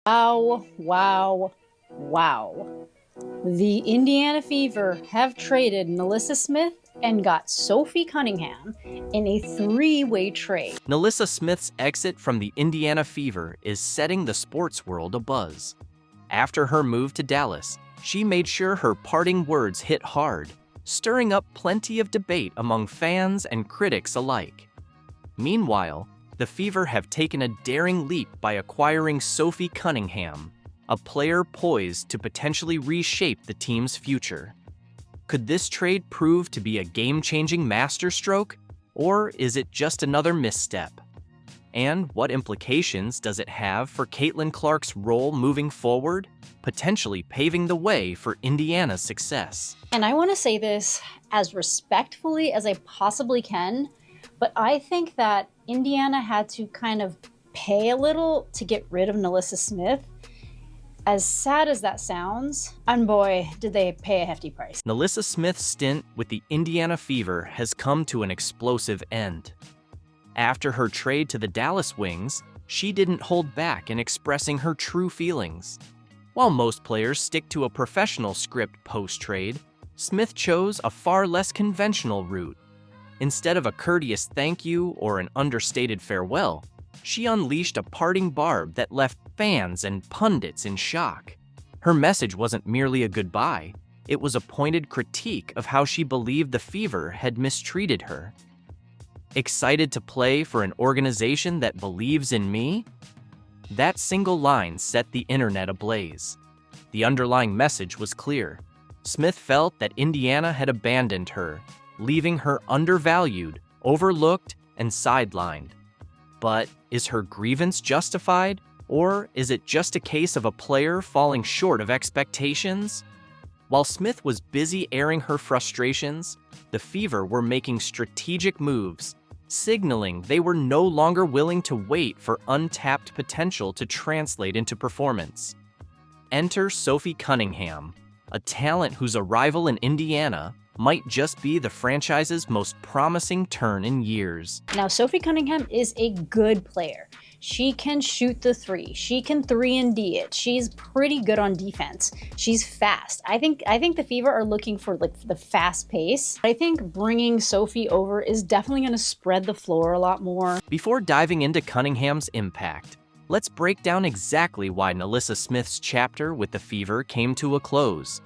Wow, wow, wow. The Indiana Fever have traded NaLyssa Smith and got Sophie Cunningham in a three-way trade. NaLyssa Smith's exit from the Indiana Fever is setting the sports world abuzz. After her move to Dallas, she made sure her parting words hit hard, stirring up plenty of debate among fans and critics alike. Meanwhile, the Fever have taken a daring leap by acquiring Sophie Cunningham, a player poised to potentially reshape the team's future. Could this trade prove to be a game-changing masterstroke, or is it just another misstep? And what implications does it have for Caitlin Clark's role moving forward, potentially paving the way for Indiana's success? And I want to say this as respectfully as I possibly can, but I think that Indiana had to kind of pay a little to get rid of NaLyssa Smith. As sad as that sounds, and boy, did they pay a hefty price. NaLyssa Smith's stint with the Indiana Fever has come to an explosive end. After her trade to the Dallas Wings, she didn't hold back in expressing her true feelings. While most players stick to a professional script post-trade, Smith chose a far less conventional route. Instead of a courteous thank you or an understated farewell, she unleashed a parting barb that left fans and pundits in shock. Her message wasn't merely a goodbye, it was a pointed critique of how she believed the Fever had mistreated her. Excited to play for an organization that believes in me? That single line set the internet ablaze. The underlying message was clear. Smith felt that Indiana had abandoned her, leaving her undervalued, overlooked, and sidelined. But is her grievance justified, or is it just a case of a player falling short of expectations? While Smith was busy airing her frustrations, the Fever were making strategic moves, signaling they were no longer willing to wait for untapped potential to translate into performance. Enter Sophie Cunningham, a talent whose arrival in Indiana might just be the franchise's most promising turn in years. Now, Sophie Cunningham is a good player. She can shoot the three. She can 3-and-D it. She's pretty good on defense. She's fast. I think the Fever are looking for like the fast pace. I think bringing Sophie over is definitely going to spread the floor a lot more. Before diving into Cunningham's impact, let's break down exactly why NaLyssa Smith's chapter with the Fever came to a close.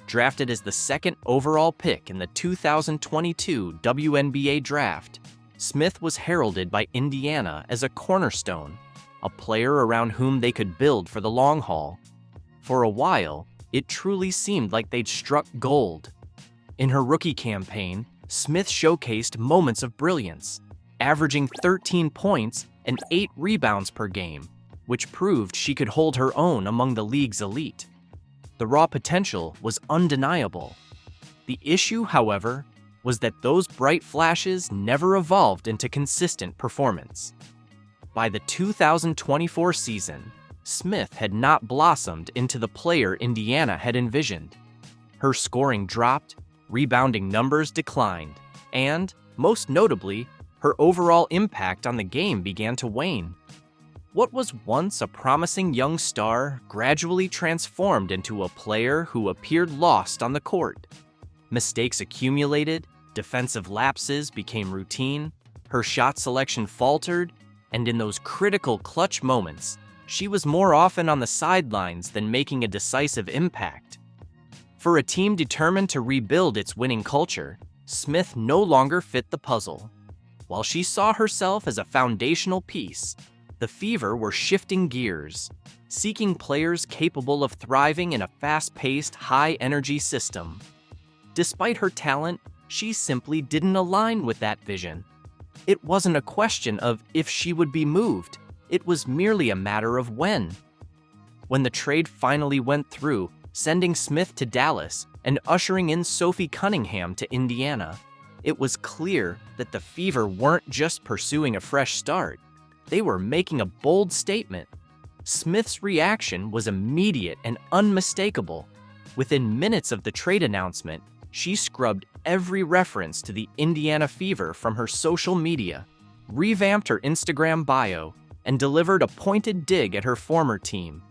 Drafted as the second overall pick in the 2022 WNBA draft, Smith was heralded by Indiana as a cornerstone, a player around whom they could build for the long haul. For a while, it truly seemed like they'd struck gold. In her rookie campaign, Smith showcased moments of brilliance, averaging 13 points and 8 rebounds per game, which proved she could hold her own among the league's elite. The raw potential was undeniable. The issue, however, was that those bright flashes never evolved into consistent performance. By the 2024 season, Smith had not blossomed into the player Indiana had envisioned. Her scoring dropped, rebounding numbers declined, and, most notably, her overall impact on the game began to wane. What was once a promising young star gradually transformed into a player who appeared lost on the court. Mistakes accumulated, defensive lapses became routine, her shot selection faltered, and in those critical clutch moments, she was more often on the sidelines than making a decisive impact. For a team determined to rebuild its winning culture, Smith no longer fit the puzzle. While she saw herself as a foundational piece, the Fever were shifting gears, seeking players capable of thriving in a fast-paced, high-energy system. Despite her talent, she simply didn't align with that vision. It wasn't a question of if she would be moved, it was merely a matter of when. When the trade finally went through, sending Smith to Dallas and ushering in Sophie Cunningham to Indiana, it was clear that the Fever weren't just pursuing a fresh start. They were making a bold statement. Smith's reaction was immediate and unmistakable. Within minutes of the trade announcement, she scrubbed every reference to the Indiana Fever from her social media, revamped her Instagram bio, and delivered a pointed dig at her former team.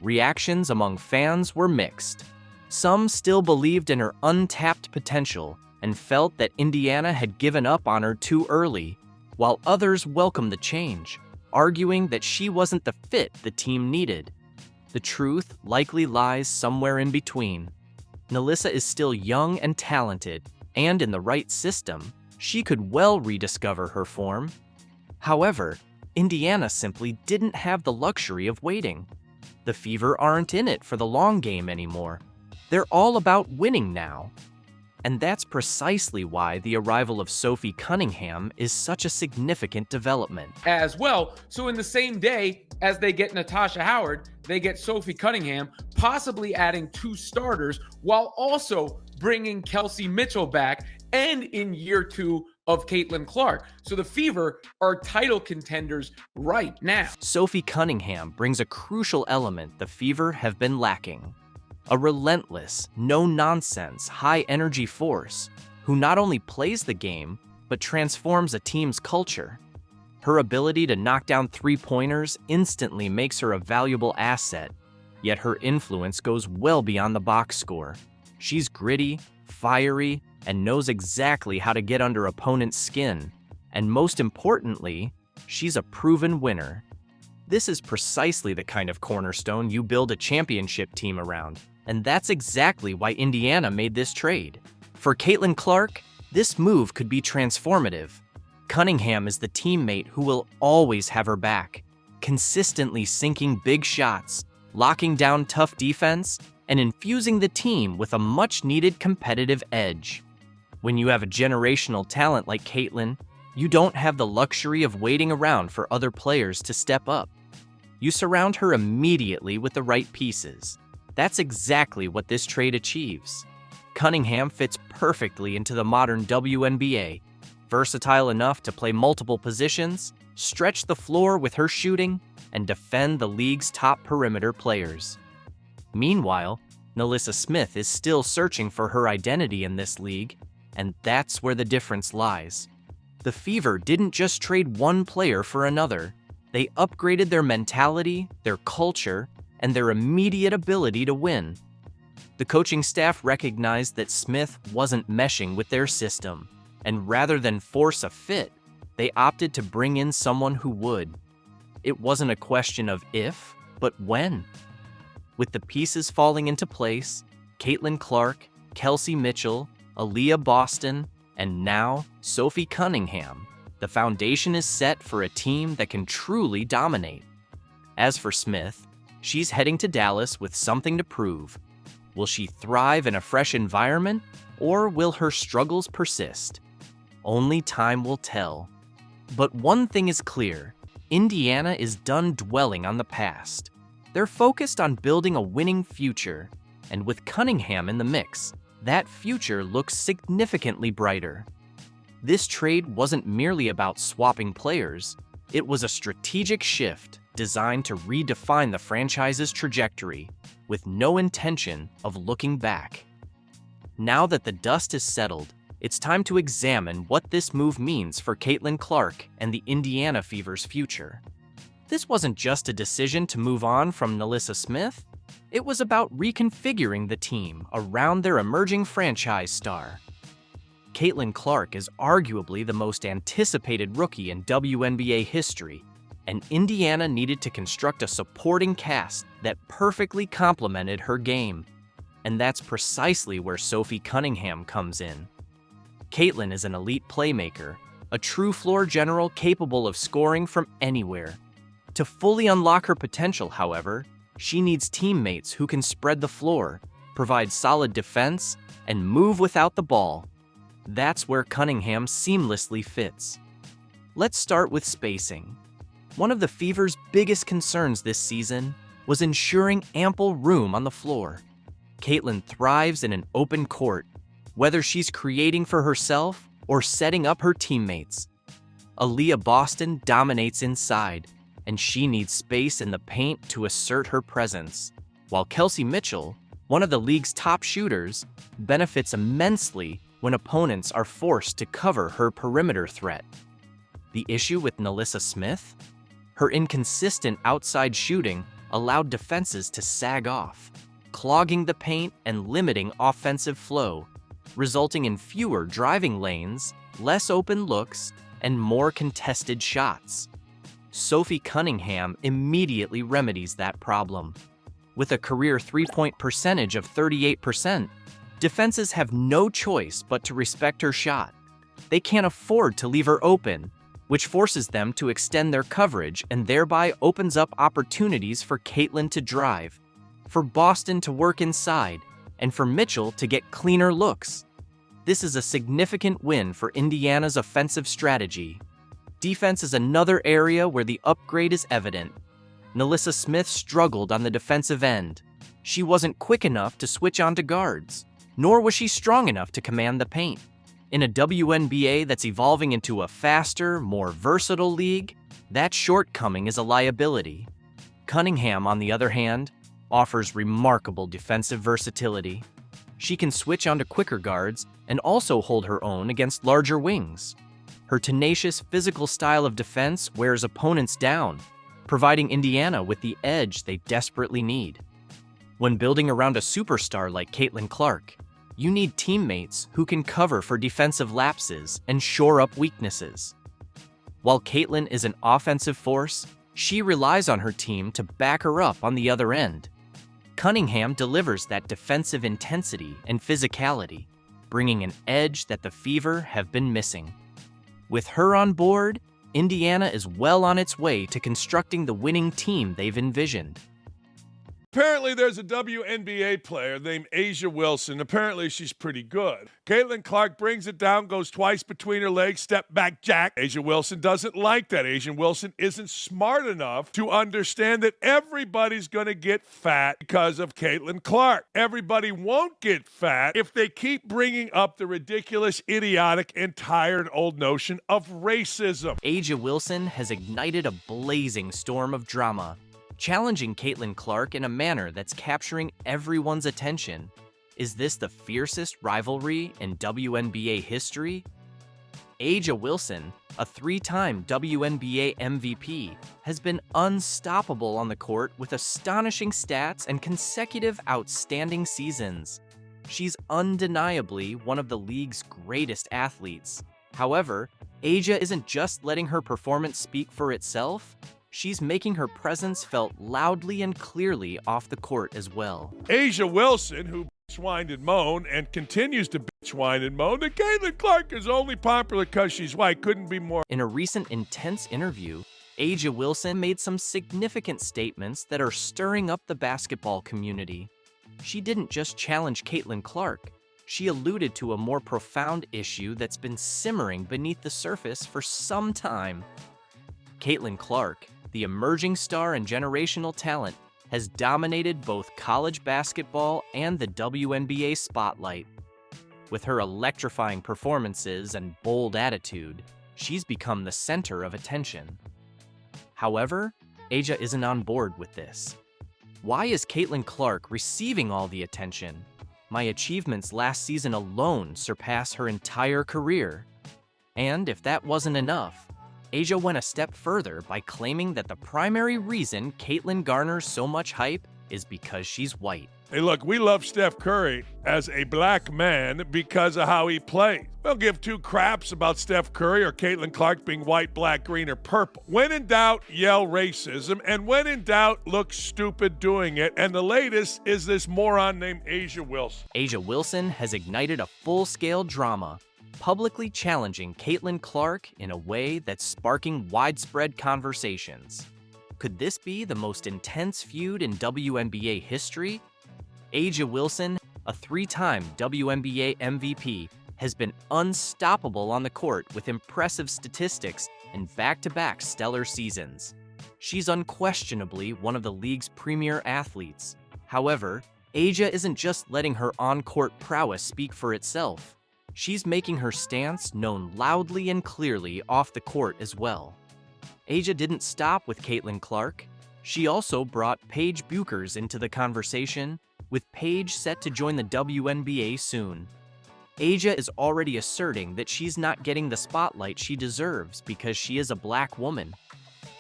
reactions among fans were mixed. Some still believed in her untapped potential and felt that Indiana had given up on her too early, while others welcomed the change, arguing that she wasn't the fit the team needed. The truth likely lies somewhere in between. NaLyssa is still young and talented, and in the right system, she could well rediscover her form. However, Indiana simply didn't have the luxury of waiting. The Fever aren't in it for the long game anymore. They're all about winning now. And that's precisely why the arrival of Sophie Cunningham is such a significant development. As well, so in the same day as they get Natasha Howard, they get Sophie Cunningham, possibly adding 2 starters, while also bringing Kelsey Mitchell back, and in year 2 of Caitlin Clark. So the Fever are title contenders right now. Sophie Cunningham brings a crucial element the Fever have been lacking. A relentless, no-nonsense, high-energy force who not only plays the game, but transforms a team's culture. Her ability to knock down 3-pointers instantly makes her a valuable asset, yet her influence goes well beyond the box score. She's gritty, fiery, and knows exactly how to get under opponents' skin. And most importantly, she's a proven winner. This is precisely the kind of cornerstone you build a championship team around. And that's exactly why Indiana made this trade. For Caitlin Clark, this move could be transformative. Cunningham is the teammate who will always have her back, consistently sinking big shots, locking down tough defense, and infusing the team with a much-needed competitive edge. When you have a generational talent like Caitlin, you don't have the luxury of waiting around for other players to step up. You surround her immediately with the right pieces. That's exactly what this trade achieves. Cunningham fits perfectly into the modern WNBA, versatile enough to play multiple positions, stretch the floor with her shooting, and defend the league's top perimeter players. Meanwhile, NaLyssa Smith is still searching for her identity in this league, and that's where the difference lies. The Fever didn't just trade one player for another. They upgraded their mentality, their culture, and their immediate ability to win. The coaching staff recognized that Smith wasn't meshing with their system, and rather than force a fit, they opted to bring in someone who would. It wasn't a question of if, but when. With the pieces falling into place, Caitlin Clark, Kelsey Mitchell, Aaliyah Boston, and now Sophie Cunningham, the foundation is set for a team that can truly dominate. As for Smith, she's heading to Dallas with something to prove. Will she thrive in a fresh environment, or will her struggles persist? Only time will tell. But one thing is clear, Indiana is done dwelling on the past. They're focused on building a winning future, and with Cunningham in the mix, that future looks significantly brighter. This trade wasn't merely about swapping players, it was a strategic shift designed to redefine the franchise's trajectory, with no intention of looking back. Now that the dust is settled, it's time to examine what this move means for Caitlin Clark and the Indiana Fever's future. This wasn't just a decision to move on from NaLyssa Smith, it was about reconfiguring the team around their emerging franchise star. Caitlin Clark is arguably the most anticipated rookie in WNBA history, and Indiana needed to construct a supporting cast that perfectly complemented her game. And that's precisely where Sophie Cunningham comes in. Caitlin is an elite playmaker, a true floor general capable of scoring from anywhere. To fully unlock her potential, however, she needs teammates who can spread the floor, provide solid defense, and move without the ball. That's where Cunningham seamlessly fits. Let's start with spacing. One of the Fever's biggest concerns this season was ensuring ample room on the floor. Caitlin thrives in an open court, whether she's creating for herself or setting up her teammates. Aaliyah Boston dominates inside, and she needs space in the paint to assert her presence, while Kelsey Mitchell, one of the league's top shooters, benefits immensely when opponents are forced to cover her perimeter threat. The issue with NaLyssa Smith? Her inconsistent outside shooting allowed defenses to sag off, clogging the paint and limiting offensive flow, resulting in fewer driving lanes, less open looks, and more contested shots. Sophie Cunningham immediately remedies that problem. With a career three-point percentage of 38%, defenses have no choice but to respect her shot. They can't afford to leave her open, which forces them to extend their coverage and thereby opens up opportunities for Caitlin to drive, for Boston to work inside, and for Mitchell to get cleaner looks. This is a significant win for Indiana's offensive strategy. Defense is another area where the upgrade is evident. NaLyssa Smith struggled on the defensive end. She wasn't quick enough to switch onto guards, nor was she strong enough to command the paint. In a WNBA that's evolving into a faster, more versatile league, that shortcoming is a liability. Cunningham, on the other hand, offers remarkable defensive versatility. She can switch onto quicker guards and also hold her own against larger wings. Her tenacious physical style of defense wears opponents down, providing Indiana with the edge they desperately need. When building around a superstar like Caitlin Clark, you need teammates who can cover for defensive lapses and shore up weaknesses. While Caitlin is an offensive force, she relies on her team to back her up on the other end. Cunningham delivers that defensive intensity and physicality, bringing an edge that the Fever have been missing. With her on board, Indiana is well on its way to constructing the winning team they've envisioned. Apparently, there's a WNBA player named A'ja Wilson. Apparently, she's pretty good. Caitlin Clark brings it down, goes twice between her legs, step back jack. A'ja Wilson doesn't like that. A'ja Wilson isn't smart enough to understand that everybody's going to get fat because of Caitlin Clark. Everybody won't get fat if they keep bringing up the ridiculous, idiotic, and tired old notion of racism. A'ja Wilson has ignited a blazing storm of drama, challenging Caitlin Clark in a manner that's capturing everyone's attention. Is this the fiercest rivalry in WNBA history? A'ja Wilson, a three-time WNBA MVP, has been unstoppable on the court with astonishing stats and consecutive outstanding seasons. She's undeniably one of the league's greatest athletes. However, A'ja isn't just letting her performance speak for itself. She's making her presence felt loudly and clearly off the court as well. A'ja Wilson, who whined and moaned and continues to whine and moan that Caitlin Clark is only popular because she's white, couldn't be more. In a recent intense interview, A'ja Wilson made some significant statements that are stirring up the basketball community. She didn't just challenge Caitlin Clark. She alluded to a more profound issue that's been simmering beneath the surface for some time. Caitlin Clark, the emerging star and generational talent, has dominated both college basketball and the WNBA spotlight. With her electrifying performances and bold attitude, she's become the center of attention. However, A'ja isn't on board with this. Why is Caitlin Clark receiving all the attention? My achievements last season alone surpass her entire career. And if that wasn't enough, A'ja went a step further by claiming that the primary reason Caitlin garners so much hype is because she's white. Hey, look, we love Steph Curry as a black man because of how he plays. We don't give two craps about Steph Curry or Caitlin Clark being white, black, green, or purple. When in doubt, yell racism, and when in doubt, look stupid doing it. And the latest is this moron named A'ja Wilson. A'ja Wilson has ignited a full-scale drama, publicly challenging Caitlin Clark in a way that's sparking widespread conversations. Could this be the most intense feud in WNBA history? A'ja Wilson, a three-time WNBA MVP, has been unstoppable on the court with impressive statistics and back-to-back stellar seasons. She's unquestionably one of the league's premier athletes. However, A'ja isn't just letting her on-court prowess speak for itself. She's making her stance known loudly and clearly off the court as well. A'ja didn't stop with Caitlin Clark. She also brought Paige Buchers into the conversation, with Paige set to join the WNBA soon. A'ja is already asserting that she's not getting the spotlight she deserves because she is a black woman.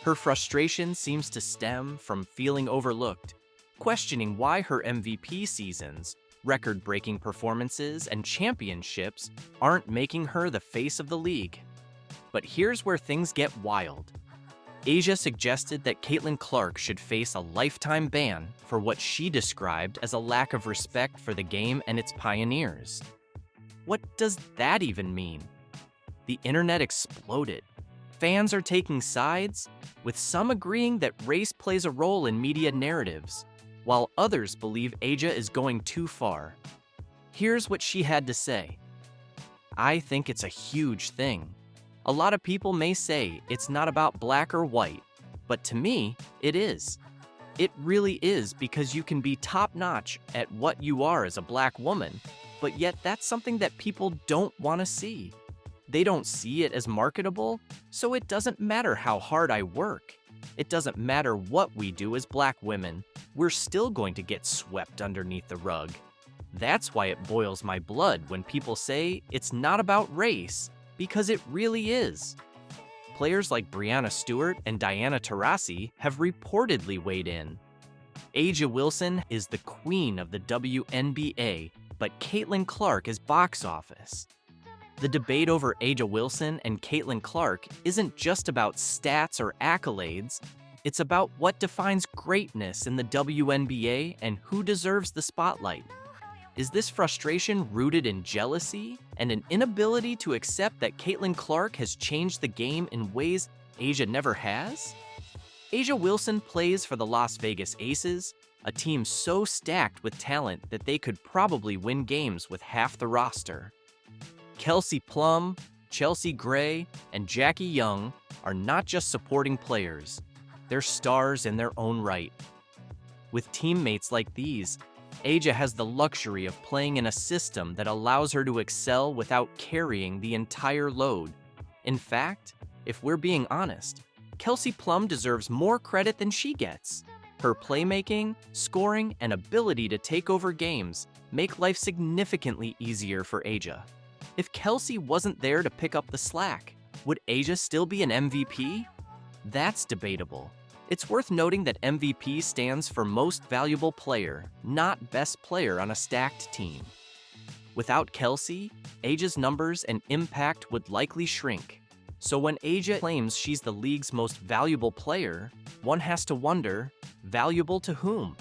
Her frustration seems to stem from feeling overlooked, questioning why her MVP seasons, record-breaking performances, and championships aren't making her the face of the league. But here's where things get wild. A'ja suggested that Caitlin Clark should face a lifetime ban for what she described as a lack of respect for the game and its pioneers. What does that even mean? The internet exploded. Fans are taking sides, with some agreeing that race plays a role in media narratives, while others believe A'ja is going too far. Here's what she had to say. "I think it's a huge thing. A lot of people may say it's not about black or white, but to me, it is. It really is, because you can be top-notch at what you are as a black woman, but yet that's something that people don't want to see. They don't see it as marketable, so it doesn't matter how hard I work. It doesn't matter what we do as black women. We're still going to get swept underneath the rug. That's why it boils my blood when people say it's not about race, because it really is." Players like Brianna Stewart and Diana Taurasi have reportedly weighed in. A'ja Wilson is the queen of the WNBA, but Caitlin Clark is box office. The debate over A'ja Wilson and Caitlin Clark isn't just about stats or accolades. It's about what defines greatness in the WNBA and who deserves the spotlight. Is this frustration rooted in jealousy and an inability to accept that Caitlin Clark has changed the game in ways A'ja never has? A'ja Wilson plays for the Las Vegas Aces, a team so stacked with talent that they could probably win games with half the roster. Kelsey Plum, Chelsea Gray, and Jackie Young are not just supporting players. They're stars in their own right. With teammates like these, A'ja has the luxury of playing in a system that allows her to excel without carrying the entire load. In fact, if we're being honest, Kelsey Plum deserves more credit than she gets. Her playmaking, scoring, and ability to take over games make life significantly easier for A'ja. If Kelsey wasn't there to pick up the slack, would A'ja still be an MVP? That's debatable. It's worth noting that MVP stands for Most Valuable Player, not Best Player on a stacked team. Without Kelsey, A'ja's numbers and impact would likely shrink. So when A'ja claims she's the league's most valuable player, one has to wonder, valuable to whom?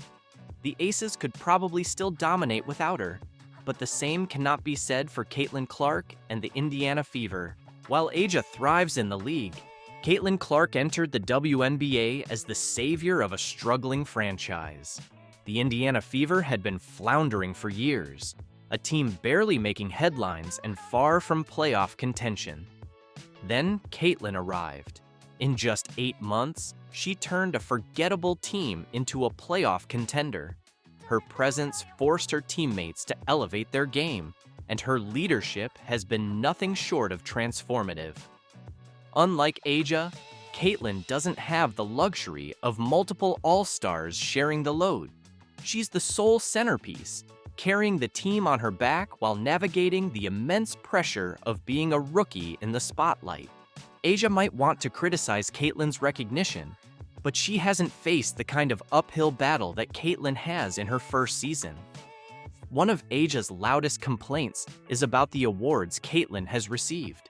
The Aces could probably still dominate without her, but the same cannot be said for Caitlin Clark and the Indiana Fever. While A'ja thrives in the league, Caitlin Clark entered the WNBA as the savior of a struggling franchise. The Indiana Fever had been floundering for years, a team barely making headlines and far from playoff contention. Then Caitlin arrived. In just 8 months, she turned a forgettable team into a playoff contender. Her presence forced her teammates to elevate their game, and her leadership has been nothing short of transformative. Unlike A'ja, Caitlin doesn't have the luxury of multiple all-stars sharing the load. She's the sole centerpiece, carrying the team on her back while navigating the immense pressure of being a rookie in the spotlight. A'ja might want to criticize Caitlin's recognition, but she hasn't faced the kind of uphill battle that Caitlin has in her first season. One of A'ja's loudest complaints is about the awards Caitlin has received.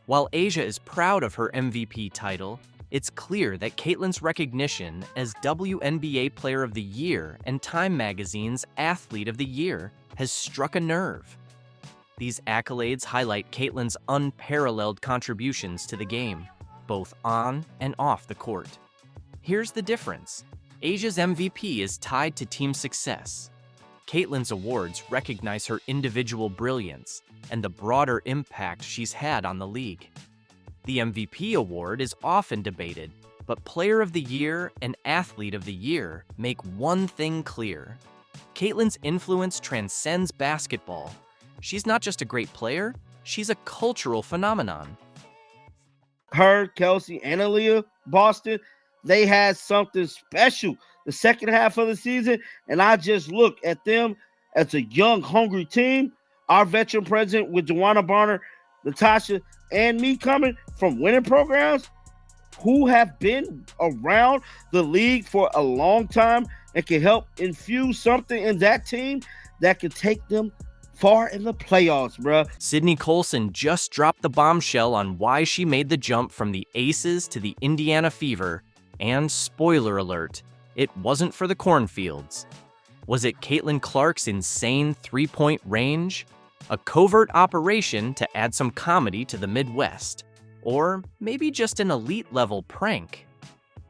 While A'ja is proud of her MVP title, it's clear that Caitlin's recognition as WNBA Player of the Year and Time Magazine's Athlete of the Year has struck a nerve. These accolades highlight Caitlin's unparalleled contributions to the game, both on and off the court. Here's the difference. A'ja's MVP is tied to team success. Caitlin's awards recognize her individual brilliance and the broader impact she's had on the league. The MVP award is often debated, but Player of the Year and Athlete of the Year make one thing clear. Caitlin's influence transcends basketball. She's not just a great player, she's a cultural phenomenon. Her, Kelsey, and Aaliyah Boston, they had something special the second half of the season, and I just look at them as a young, hungry team. Our veteran president with DeWanna Bonner, Natasha, and me coming from winning programs, who have been around the league for a long time and can help infuse something in that team that can take them far in the playoffs, bruh. Sydney Colson just dropped the bombshell on why she made the jump from the Aces to the Indiana Fever, and spoiler alert, it wasn't for the cornfields. Was it Caitlin Clark's insane three-point range? A covert operation to add some comedy to the Midwest? Or maybe just an elite-level prank?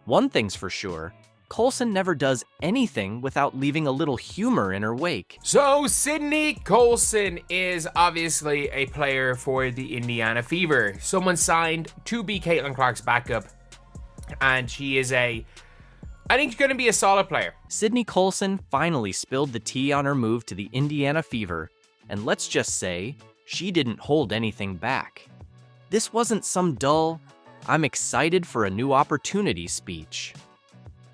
One thing's for sure, Colson never does anything without leaving a little humor in her wake. So Sydney Colson is obviously a player for the Indiana Fever. Someone signed to be Caitlin Clark's backup, and she is I think she's going to be a solid player. Sydney Colson finally spilled the tea on her move to the Indiana Fever, and let's just say, she didn't hold anything back. This wasn't some dull, "I'm excited for a new opportunity" speech.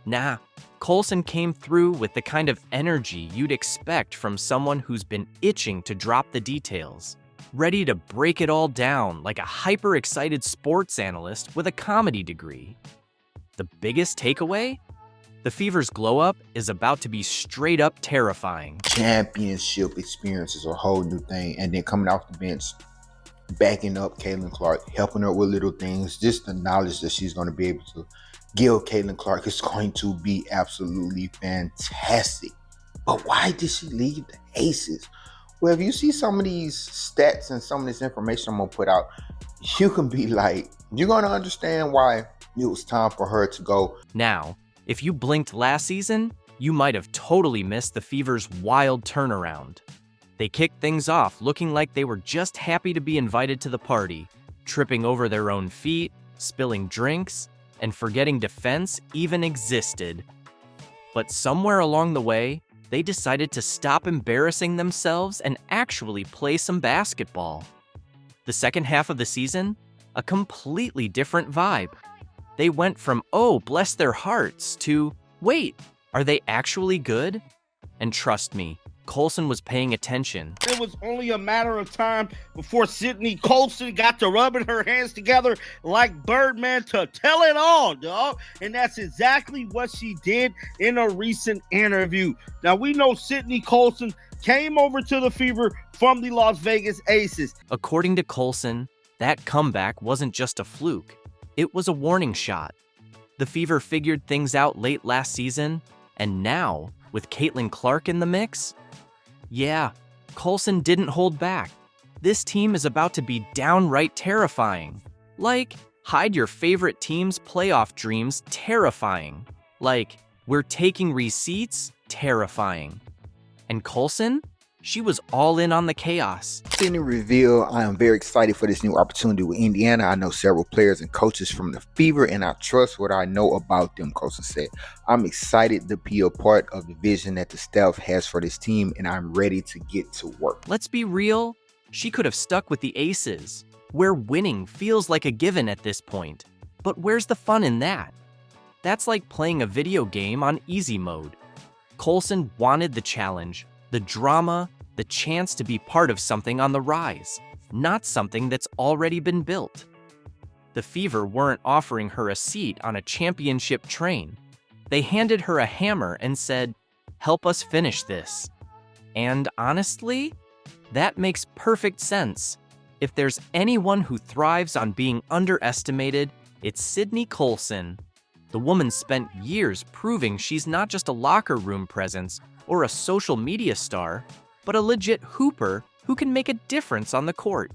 Nah, Colson came through with the kind of energy you'd expect from someone who's been itching to drop the details, ready to break it all down like a hyper-excited sports analyst with a comedy degree. The biggest takeaway? The Fever's glow-up is about to be straight up terrifying. Championship experience is a whole new thing, and then coming off the bench, backing up Caitlin Clark, helping her with little things, just the knowledge that she's going to be able to give Caitlin Clark is going to be absolutely fantastic. But why did she leave the Aces? Well, if you see some of these stats and some of this information I'm going to put out, you can be like, you're going to understand why it was time for her to go. Now, if you blinked last season, you might have totally missed the Fever's wild turnaround. They kicked things off looking like they were just happy to be invited to the party, tripping over their own feet, spilling drinks, and forgetting defense even existed. But somewhere along the way, they decided to stop embarrassing themselves and actually play some basketball. The second half of the season, a completely different vibe. They went from, oh, bless their hearts, to, wait, are they actually good? And trust me, Colson was paying attention. It was only a matter of time before Sydney Colson got to rubbing her hands together like Birdman to tell it all, dog. And that's exactly what she did in a recent interview. Now, we know Sydney Colson came over to the Fever from the Las Vegas Aces. According to Colson, that comeback wasn't just a fluke. It was a warning shot. The Fever figured things out late last season, and now, with Caitlin Clark in the mix, yeah, Colson didn't hold back. This team is about to be downright terrifying. Like, hide your favorite team's playoff dreams terrifying. Like, we're taking receipts terrifying. And Colson? She was all in on the chaos. Sydney reveal, I am very excited for this new opportunity with Indiana. I know several players and coaches from the Fever, and I trust what I know about them, Colson said. I'm excited to be a part of the vision that the staff has for this team, and I'm ready to get to work. Let's be real, she could have stuck with the Aces, where winning feels like a given at this point. But where's the fun in that? That's like playing a video game on easy mode. Colson wanted the challenge, the drama, the chance to be part of something on the rise, not something that's already been built. The Fever weren't offering her a seat on a championship train. They handed her a hammer and said, "Help us finish this." And honestly, that makes perfect sense. If there's anyone who thrives on being underestimated, it's Sydney Colson. The woman spent years proving she's not just a locker room presence or a social media star, but a legit hooper who can make a difference on the court.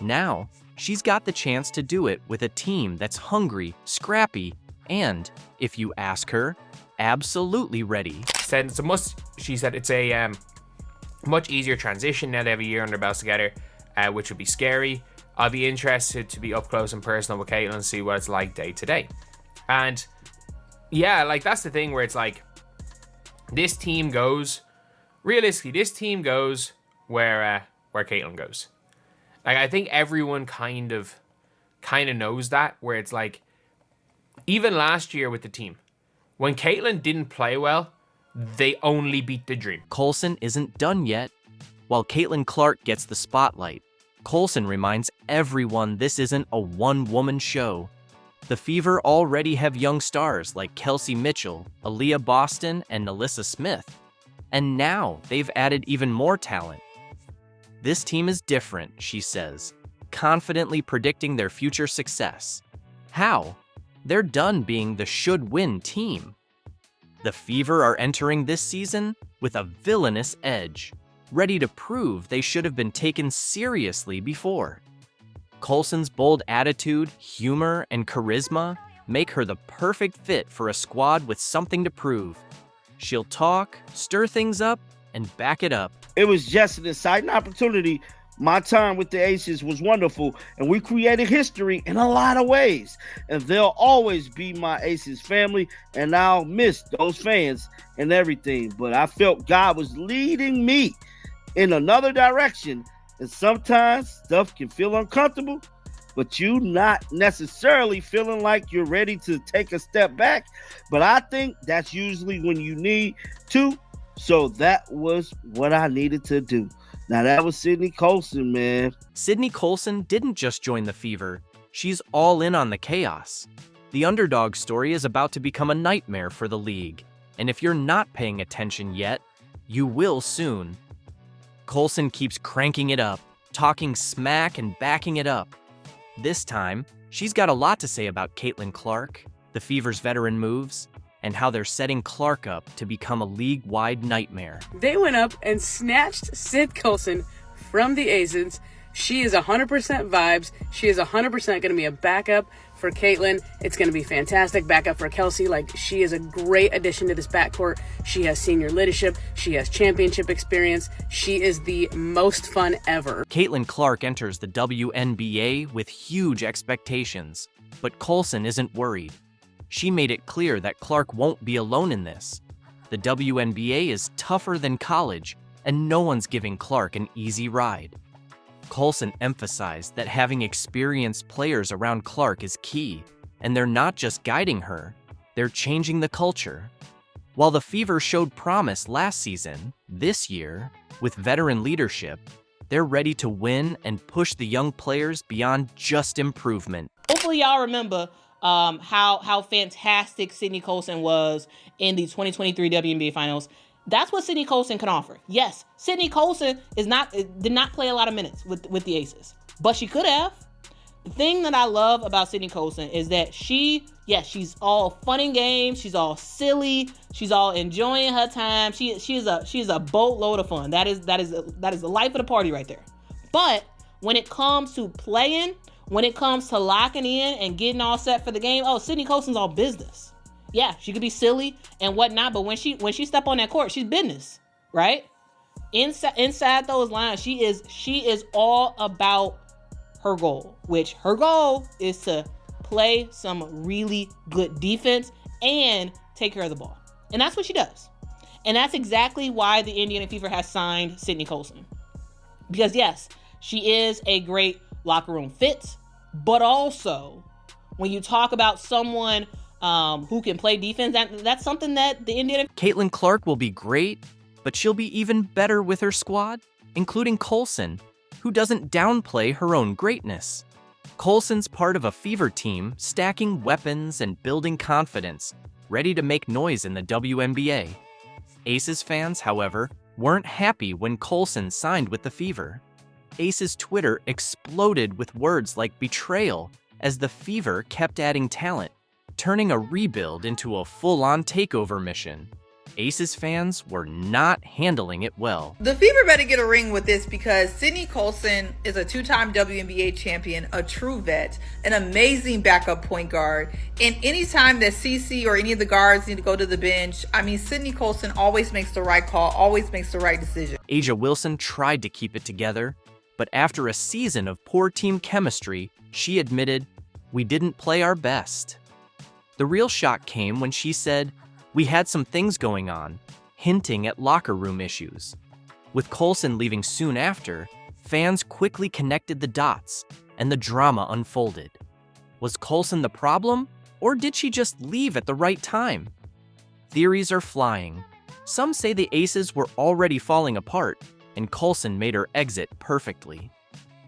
Now, she's got the chance to do it with a team that's hungry, scrappy, and, if you ask her, absolutely ready. She said it's a much easier transition now they have a year under their belts together, which would be scary. I'll be interested to be up close and personal with Caitlin and see what it's like day to day. And yeah, like that's the thing where it's like, this team goes where Caitlin goes. Like, I think everyone kind of knows that, where it's like, even last year with the team, when Caitlin didn't play well, they only beat the dream. Colson isn't done yet. While Caitlin Clark gets the spotlight, Colson reminds everyone this isn't a one-woman show. The Fever already have young stars like Kelsey Mitchell, Aaliyah Boston, and NaLyssa Smith. And now they've added even more talent. This team is different, she says, confidently predicting their future success. How? They're done being the should-win team. The Fever are entering this season with a villainous edge, ready to prove they should have been taken seriously before. Colson's bold attitude, humor, and charisma make her the perfect fit for a squad with something to prove. She'll talk, stir things up, and back it up. It was just an exciting opportunity. My time with the Aces was wonderful, and we created history in a lot of ways. And they'll always be my Aces family, and I'll miss those fans and everything. But I felt God was leading me in another direction. And sometimes stuff can feel uncomfortable, but you not necessarily feeling like you're ready to take a step back. But I think that's usually when you need to. So that was what I needed to do. Now that was Sydney Colson, man. Sydney Colson didn't just join the Fever. She's all in on the chaos. The underdog story is about to become a nightmare for the league. And if you're not paying attention yet, you will soon. Colson keeps cranking it up, talking smack and backing it up. This time, she's got a lot to say about Caitlin Clark, the Fever's veteran moves, and how they're setting Clark up to become a league-wide nightmare. They went up and snatched Sid Colson from the Aces. She is 100% vibes. She is 100% going to be a backup for Caitlin. It's going to be fantastic backup for Kelsey. Like, she is a great addition to this backcourt. She has senior leadership. She has championship experience. She is the most fun ever. Caitlin Clark enters the WNBA with huge expectations, but Colson isn't worried. She made it clear that Clark won't be alone in this. The WNBA is tougher than college, and no one's giving Clark an easy ride. Colson emphasized that having experienced players around Clark is key, and they're not just guiding her, they're changing the culture. While the Fever showed promise last season, this year, with veteran leadership, they're ready to win and push the young players beyond just improvement. Hopefully y'all remember how fantastic Sydney Colson was in the 2023 WNBA Finals. That's what Sydney Colson can offer. Yes, Sydney Colson did not play a lot of minutes with the Aces, but she could have. The thing that I love about Sydney Colson is that she's all fun and games. She's all silly. She's all enjoying her time. She's a boatload of fun. That is the life of the party right there. But when it comes to playing, when it comes to locking in and getting all set for the game, Sydney Colson's all business. Yeah, she could be silly and whatnot, but when she step on that court, she's business, right? Inside those lines, she is all about her goal, which her goal is to play some really good defense and take care of the ball. And that's what she does. And that's exactly why the Indiana Fever has signed Sydney Colson. Because yes, she is a great locker room fit, but also when you talk about someone who can play defense, that's something that the Indiana... Caitlin Clark will be great, but she'll be even better with her squad, including Colson, who doesn't downplay her own greatness. Colson's part of a Fever team stacking weapons and building confidence, ready to make noise in the WNBA. Aces fans, however, weren't happy when Colson signed with the Fever. Aces Twitter exploded with words like betrayal as the Fever kept adding talent, turning a rebuild into a full-on takeover mission. Aces fans were not handling it well. The Fever better get a ring with this because Sydney Colson is a two-time WNBA champion, a true vet, an amazing backup point guard. And anytime that CC or any of the guards need to go to the bench, Sydney Colson always makes the right call, always makes the right decision. A'ja Wilson tried to keep it together, but after a season of poor team chemistry, she admitted, "We didn't play our best." The real shock came when she said, "We had some things going on," hinting at locker room issues. With Colson leaving soon after, fans quickly connected the dots, and the drama unfolded. Was Colson the problem, or did she just leave at the right time? Theories are flying. Some say the Aces were already falling apart, and Colson made her exit perfectly.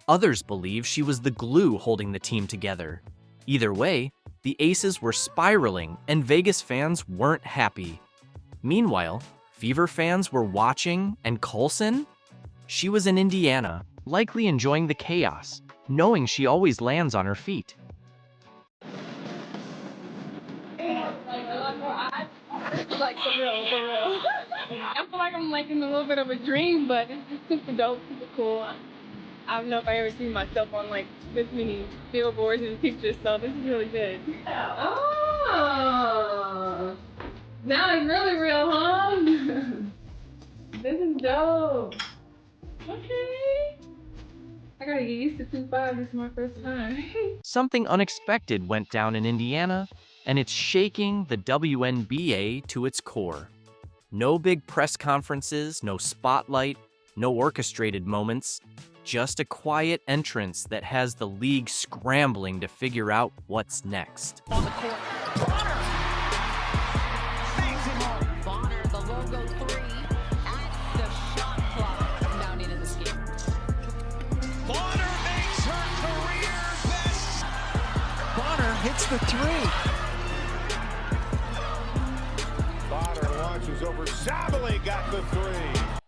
Others believe she was the glue holding the team together. Either way, The Aces were spiraling, and Vegas fans weren't happy. Meanwhile, Fever fans were watching, and Colson? She was in Indiana, likely enjoying the chaos, knowing she always lands on her feet. Like, for real. I feel like I'm like in a little bit of a dream, but it's just super dope, super cool. I don't know if I ever seen myself on like this many billboards and pictures, so this is really good. Oh, now it's really real, huh? This is dope. Okay. I gotta get used to 2-5. This is my first time. Something unexpected went down in Indiana, and it's shaking the WNBA to its core. No big press conferences, no spotlight, no orchestrated moments, just a quiet entrance that has the league scrambling to figure out what's next. On the court, Bonner! Bangs it home. Bonner, the logo 3 at the shot clock mounting in this game. Bonner makes her career best. Bonner hits the 3. Bonner launches over Sabally, got the 3.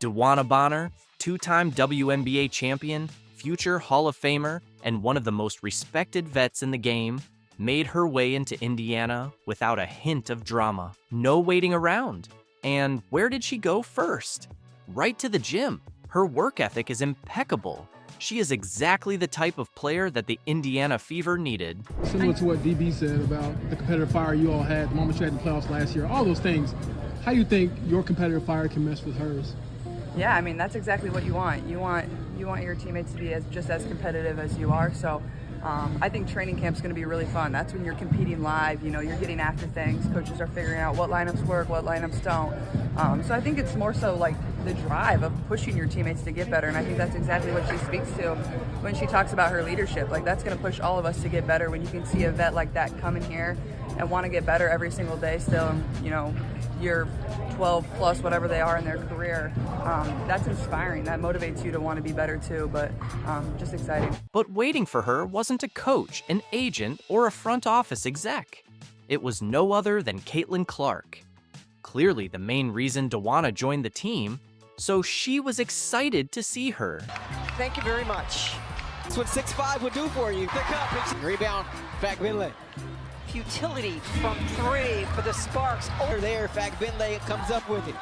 DeWanna Bonner, two-time WNBA champion, future Hall of Famer, and one of the most respected vets in the game, made her way into Indiana without a hint of drama. No waiting around. And where did she go first? Right to the gym. Her work ethic is impeccable. She is exactly the type of player that the Indiana Fever needed. Similar to what DB said about the competitive fire you all had, the moment you had in the playoffs last year, all those things. How do you think your competitive fire can mesh with hers? Yeah, I mean, that's exactly what you want. You want your teammates to be just as competitive as you are. So I think training camp's going to be really fun. That's when you're competing live. You know, you're getting after things. Coaches are figuring out what lineups work, what lineups don't. So I think it's more so like the drive of pushing your teammates to get better. And I think that's exactly what she speaks to when she talks about her leadership. Like, that's going to push all of us to get better when you can see a vet like that come in here and want to get better every single day still. And, you know, you're 12 plus whatever they are in their career. That's inspiring. That motivates you to want to be better too, but just exciting. But waiting for her wasn't a coach, an agent, or a front office exec. It was no other than Caitlin Clark. Clearly the main reason DeWanna joined the team, so she was excited to see her. Thank you very much. That's what 6'5" would do for you. Pick up, rebound, Fagbinley. Futility from 3 for the Sparks. Over there, Fagbinley comes up with it.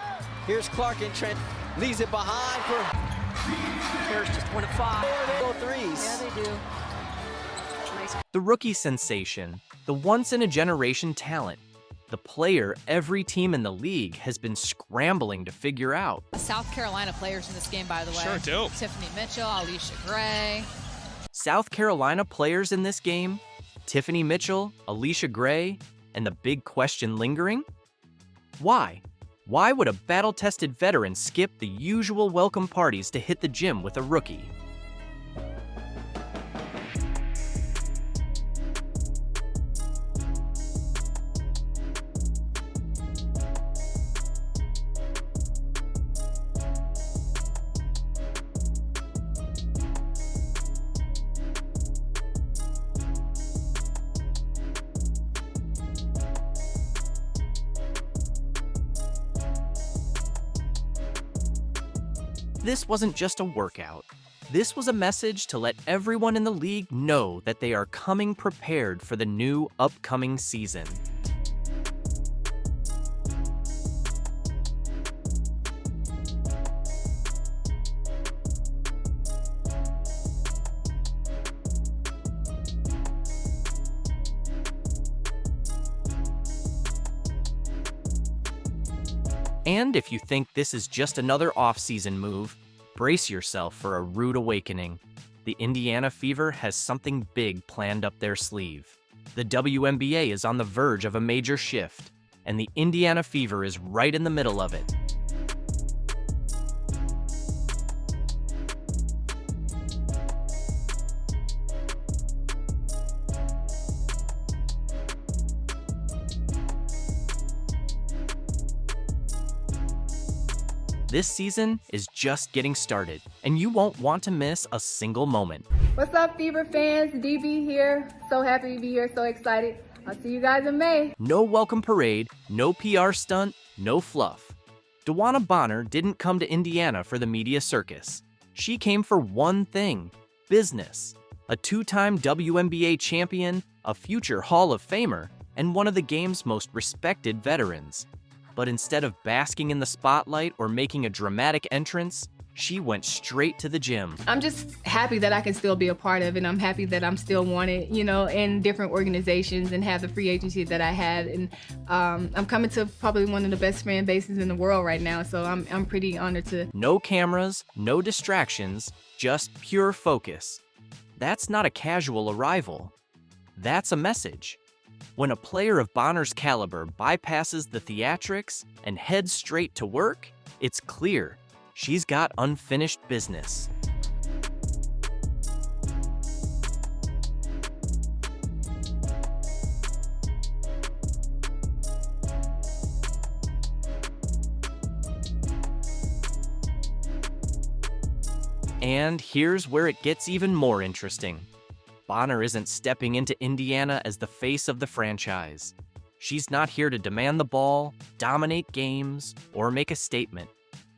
Here's Clark and Trent, leaves it behind for... There's just 1 of 5. They go threes. Yeah, they do. Nice. The rookie sensation, the once-in-a-generation talent, the player every team in the league has been scrambling to figure out. South Carolina players in this game, by the way. Sure do. Tiffany Mitchell, Alicia Gray. South Carolina players in this game? Tiffany Mitchell, Alicia Gray, and the big question lingering? Why? Why would a battle-tested veteran skip the usual welcome parties to hit the gym with a rookie? This wasn't just a workout. This was a message to let everyone in the league know that they are coming prepared for the new upcoming season. And if you think this is just another off-season move, brace yourself for a rude awakening. The Indiana Fever has something big planned up their sleeve. The WNBA is on the verge of a major shift, and the Indiana Fever is right in the middle of it. This season is just getting started, and you won't want to miss a single moment. What's up, Fever fans? DB here. So happy to be here, so excited. I'll see you guys in May. No welcome parade, no PR stunt, no fluff. DeWanna Bonner didn't come to Indiana for the media circus. She came for one thing: business. A two-time WNBA champion, a future Hall of Famer, and one of the game's most respected veterans. But instead of basking in the spotlight or making a dramatic entrance, she went straight to the gym. I'm just happy that I can still be a part of it. I'm happy that I'm still wanted, in different organizations and have the free agency that I had. And I'm coming to probably one of the best fan bases in the world right now, so I'm pretty honored to. No cameras, no distractions, just pure focus. That's not a casual arrival. That's a message. When a player of Bonner's caliber bypasses the theatrics and heads straight to work, it's clear she's got unfinished business. And here's where it gets even more interesting. Bonner isn't stepping into Indiana as the face of the franchise. She's not here to demand the ball, dominate games, or make a statement.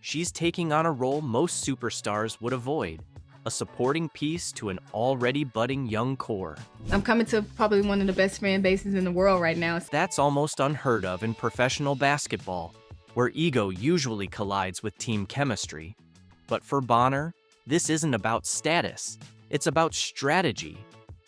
She's taking on a role most superstars would avoid, a supporting piece to an already budding young core. I'm coming to probably one of the best fan bases in the world right now. That's almost unheard of in professional basketball, where ego usually collides with team chemistry. But for Bonner, this isn't about status, it's about strategy.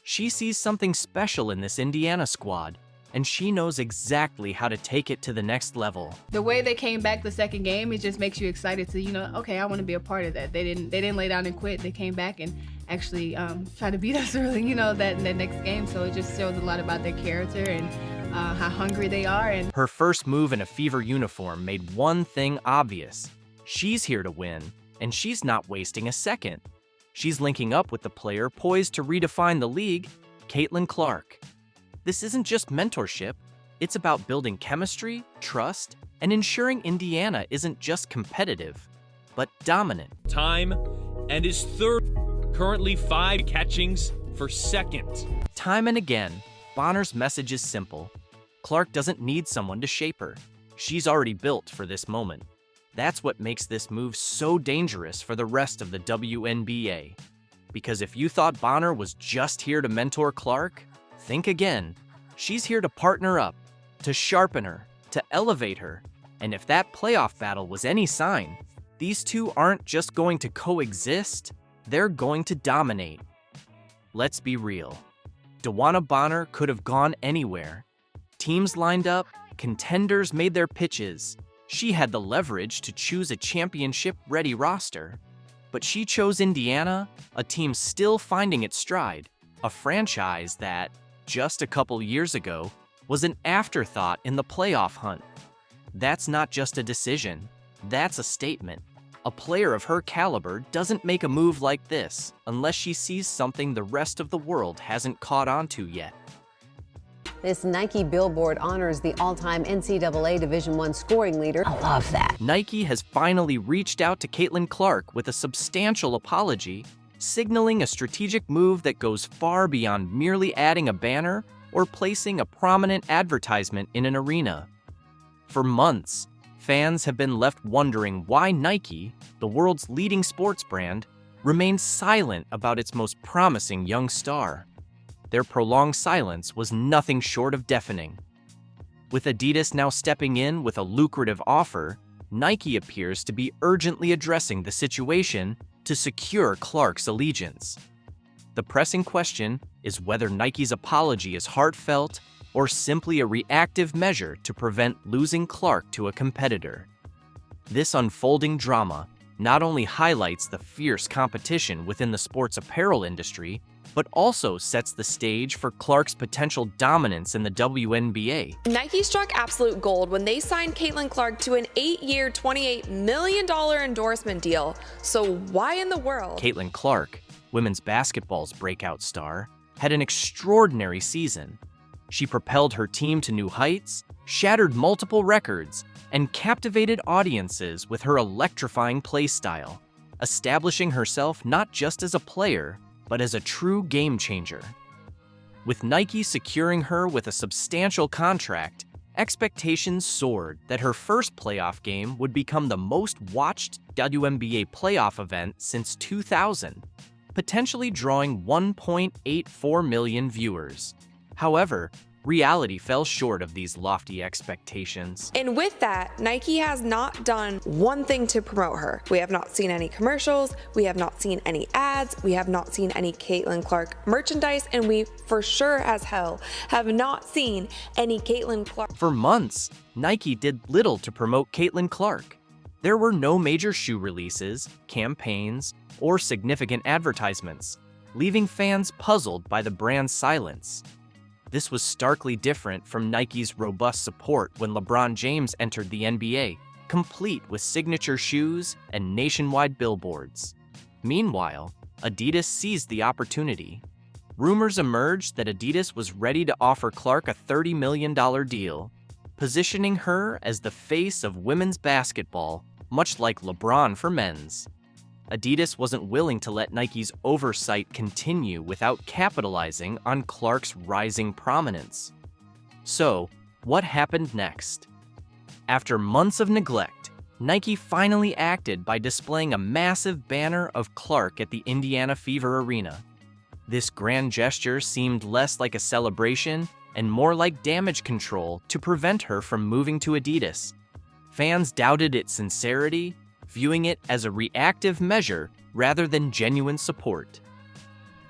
She sees something special in this Indiana squad, and she knows exactly how to take it to the next level. The way they came back the second game, it just makes you excited to, okay, I want to be a part of that. They didn't lay down and quit. They came back and actually try to beat us early, that next game. So it just shows a lot about their character and how hungry they are. And her first move in a Fever uniform made one thing obvious. She's here to win, and she's not wasting a second. She's linking up with the player poised to redefine the league, Caitlin Clark. This isn't just mentorship, it's about building chemistry, trust, and ensuring Indiana isn't just competitive, but dominant. Time and his third, currently 5 catchings for second. Time and again, Bonner's message is simple. Clark doesn't need someone to shape her. She's already built for this moment. That's what makes this move so dangerous for the rest of the WNBA. Because if you thought Bonner was just here to mentor Clark, think again. She's here to partner up, to sharpen her, to elevate her. And if that playoff battle was any sign, these two aren't just going to coexist, they're going to dominate. Let's be real. DeWanna Bonner could have gone anywhere. Teams lined up, contenders made their pitches. She had the leverage to choose a championship-ready roster. But she chose Indiana, a team still finding its stride, a franchise that, just a couple years ago, was an afterthought in the playoff hunt. That's not just a decision, that's a statement. A player of her caliber doesn't make a move like this unless she sees something the rest of the world hasn't caught on to yet. This Nike billboard honors the all-time NCAA Division I scoring leader. I love that. Nike has finally reached out to Caitlin Clark with a substantial apology, signaling a strategic move that goes far beyond merely adding a banner or placing a prominent advertisement in an arena. For months, fans have been left wondering why Nike, the world's leading sports brand, remains silent about its most promising young star. Their prolonged silence was nothing short of deafening. With Adidas now stepping in with a lucrative offer, Nike appears to be urgently addressing the situation to secure Clark's allegiance. The pressing question is whether Nike's apology is heartfelt or simply a reactive measure to prevent losing Clark to a competitor. This unfolding drama not only highlights the fierce competition within the sports apparel industry, but also sets the stage for Clark's potential dominance in the WNBA. Nike struck absolute gold when they signed Caitlin Clark to an 8-year, $28 million endorsement deal. So why in the world? Caitlin Clark, women's basketball's breakout star, had an extraordinary season. She propelled her team to new heights, shattered multiple records, and captivated audiences with her electrifying play style, establishing herself not just as a player, but as a true game changer. With Nike securing her with a substantial contract, expectations soared that her first playoff game would become the most watched WNBA playoff event since 2000, potentially drawing 1.84 million viewers. However, reality fell short of these lofty expectations. And with that, Nike has not done one thing to promote her. We have not seen any commercials, we have not seen any ads, we have not seen any Caitlin Clark merchandise, and we for sure as hell have not seen any Caitlin Clark. For months, Nike did little to promote Caitlin Clark. There were no major shoe releases, campaigns, or significant advertisements, leaving fans puzzled by the brand's silence. This was starkly different from Nike's robust support when LeBron James entered the NBA, complete with signature shoes and nationwide billboards. Meanwhile, Adidas seized the opportunity. Rumors emerged that Adidas was ready to offer Clark a $30 million deal, positioning her as the face of women's basketball, much like LeBron for men's. Adidas wasn't willing to let Nike's oversight continue without capitalizing on Clark's rising prominence. So, what happened next? After months of neglect, Nike finally acted by displaying a massive banner of Clark at the Indiana Fever Arena. This grand gesture seemed less like a celebration and more like damage control to prevent her from moving to Adidas. Fans doubted its sincerity, viewing it as a reactive measure rather than genuine support.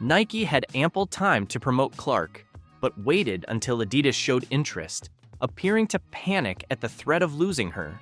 Nike had ample time to promote Clark, but waited until Adidas showed interest, appearing to panic at the threat of losing her.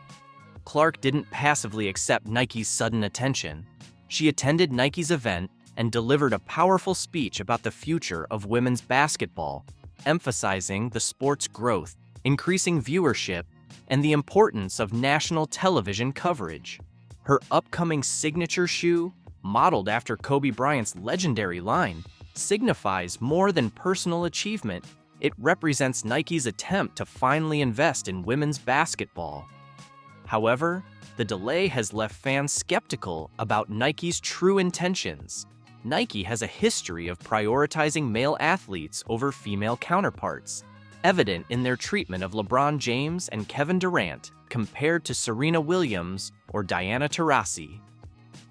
Clark didn't passively accept Nike's sudden attention. She attended Nike's event and delivered a powerful speech about the future of women's basketball, emphasizing the sport's growth, increasing viewership, and the importance of national television coverage. Her upcoming signature shoe, modeled after Kobe Bryant's legendary line, signifies more than personal achievement. It represents Nike's attempt to finally invest in women's basketball. However, the delay has left fans skeptical about Nike's true intentions. Nike has a history of prioritizing male athletes over female counterparts, evident in their treatment of LeBron James and Kevin Durant compared to Serena Williams or Diana Taurasi.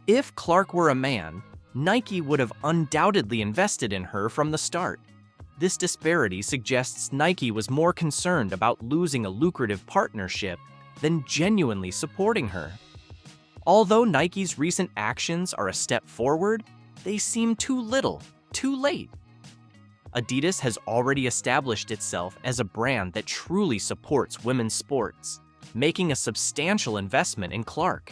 If Clark were a man, Nike would have undoubtedly invested in her from the start. This disparity suggests Nike was more concerned about losing a lucrative partnership than genuinely supporting her. Although Nike's recent actions are a step forward, they seem too little, too late. Adidas has already established itself as a brand that truly supports women's sports, making a substantial investment in Clark.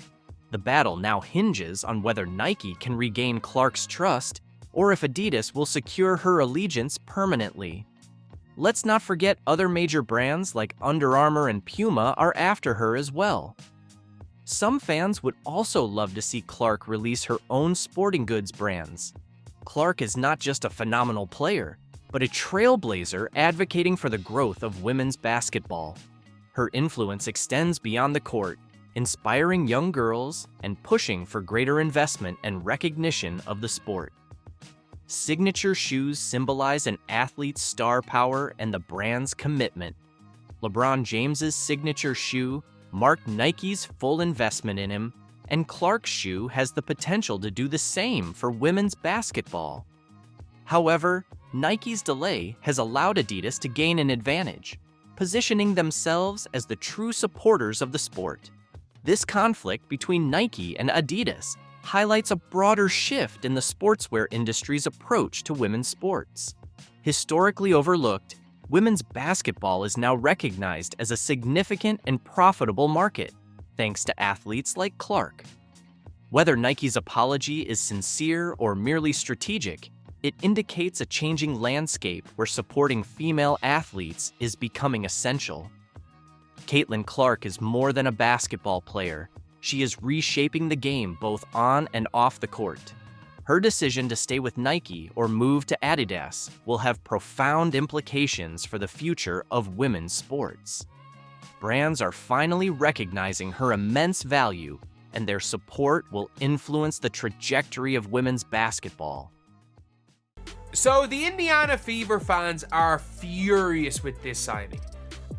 The battle now hinges on whether Nike can regain Clark's trust or if Adidas will secure her allegiance permanently. Let's not forget other major brands like Under Armour and Puma are after her as well. Some fans would also love to see Clark release her own sporting goods brands. Clark is not just a phenomenal player, but a trailblazer advocating for the growth of women's basketball. Her influence extends beyond the court, inspiring young girls and pushing for greater investment and recognition of the sport. Signature shoes symbolize an athlete's star power and the brand's commitment. LeBron James's signature shoe marked Nike's full investment in him, and Clark's shoe has the potential to do the same for women's basketball. However, Nike's delay has allowed Adidas to gain an advantage, positioning themselves as the true supporters of the sport. This conflict between Nike and Adidas highlights a broader shift in the sportswear industry's approach to women's sports. Historically overlooked, women's basketball is now recognized as a significant and profitable market, thanks to athletes like Clark. Whether Nike's apology is sincere or merely strategic, it indicates a changing landscape where supporting female athletes is becoming essential. Caitlin Clark is more than a basketball player. She is reshaping the game both on and off the court. Her decision to stay with Nike or move to Adidas will have profound implications for the future of women's sports. Brands are finally recognizing her immense value, and their support will influence the trajectory of women's basketball. So the Indiana Fever fans are furious with this signing.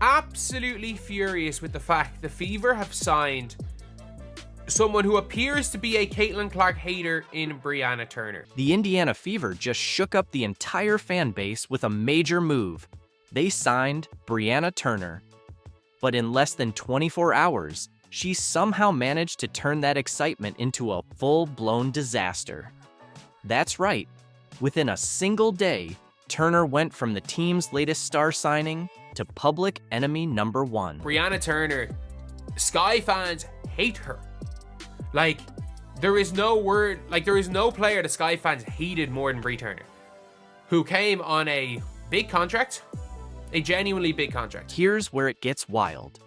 Absolutely furious with the fact the Fever have signed someone who appears to be a Caitlin Clark hater in Brianna Turner. The Indiana Fever just shook up the entire fan base with a major move. They signed Brianna Turner. But in less than 24 hours, she somehow managed to turn that excitement into a full-blown disaster. That's right. Within a single day, Turner went from the team's latest star signing to public enemy number one. Brianna Turner, Sky fans hate her. Like, there is no player the Sky fans hated more than Brie Turner, who came on a big contract, a genuinely big contract. Here's where it gets wild.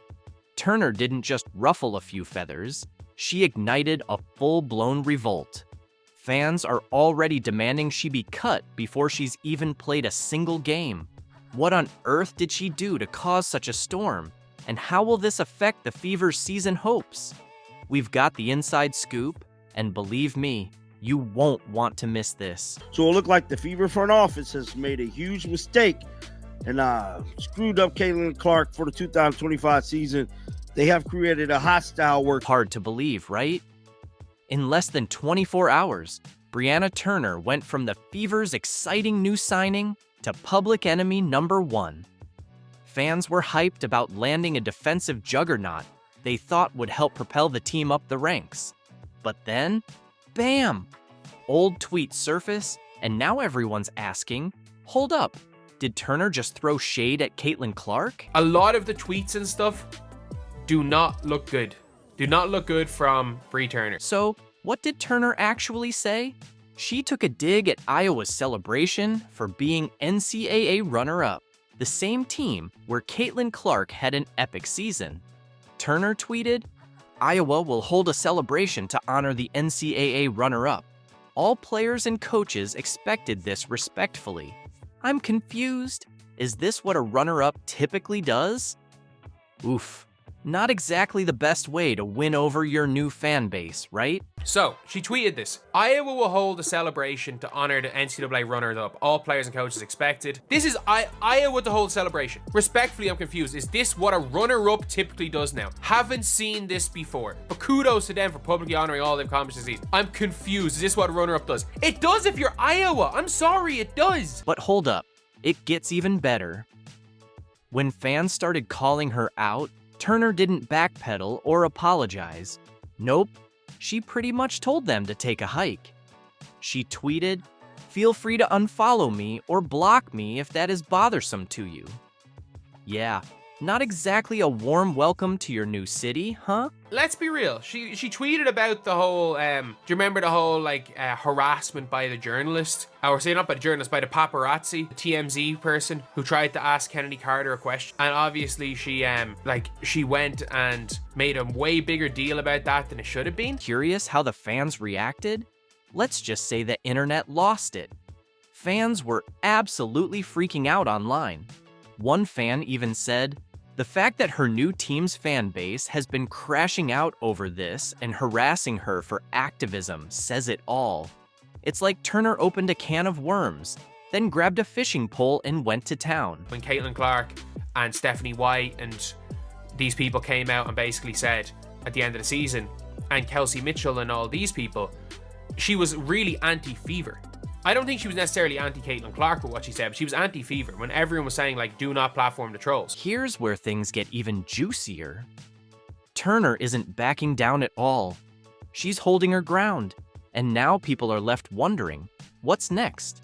Turner didn't just ruffle a few feathers, she ignited a full-blown revolt. Fans are already demanding she be cut before she's even played a single game. What on earth did she do to cause such a storm? And how will this affect the Fever's season hopes? We've got the inside scoop, and believe me, you won't want to miss this. So it looked like the Fever front office has made a huge mistake and screwed up Caitlin Clark for the 2025 season. They have created a hostile work. Hard to believe, right? In less than 24 hours, Brianna Turner went from the Fever's exciting new signing to public enemy number one. Fans were hyped about landing a defensive juggernaut they thought would help propel the team up the ranks. But then, bam! Old tweets surface, and now everyone's asking, hold up, did Turner just throw shade at Caitlin Clark? A lot of the tweets and stuff do not look good. Do not look good from Brie Turner. So, what did Turner actually say? She took a dig at Iowa's celebration for being NCAA runner-up, the same team where Caitlin Clark had an epic season. Turner tweeted, Iowa will hold a celebration to honor the NCAA runner-up. All players and coaches expected this respectfully. I'm confused. Is this what a runner-up typically does? Oof. Not exactly the best way to win over your new fan base, right? So, she tweeted this. Iowa will hold a celebration to honor the NCAA runners-up. All players and coaches expected. This is Iowa to hold a celebration. Respectfully, I'm confused. Is this what a runner-up typically does now? Haven't seen this before. But kudos to them for publicly honoring all they've accomplished this season. I'm confused. Is this what a runner-up does? It does if you're Iowa. I'm sorry, it does. But hold up. It gets even better. When fans started calling her out, Turner didn't backpedal or apologize. Nope, she pretty much told them to take a hike. She tweeted, "Feel free to unfollow me or block me if that is bothersome to you." Yeah, not exactly a warm welcome to your new city, huh? Let's be real. She tweeted about the whole, do you remember the whole, harassment by the journalist? Or say not by the journalist, by the paparazzi, the TMZ person who tried to ask Kennedy Carter a question. And obviously she went and made a way bigger deal about that than it should have been. Curious how the fans reacted? Let's just say the internet lost it. Fans were absolutely freaking out online. One fan even said, "The fact that her new team's fan base has been crashing out over this and harassing her for activism says it all. It's like Turner opened a can of worms, then grabbed a fishing pole and went to town." When Caitlin Clark and Stephanie White and these people came out and basically said at the end of the season, and Kelsey Mitchell and all these people, she was really anti-Fever. I don't think she was necessarily anti-Caitlin Clark with what she said, but she was anti-Fever when everyone was saying, do not platform the trolls. Here's where things get even juicier. Turner isn't backing down at all. She's holding her ground, and now people are left wondering, what's next?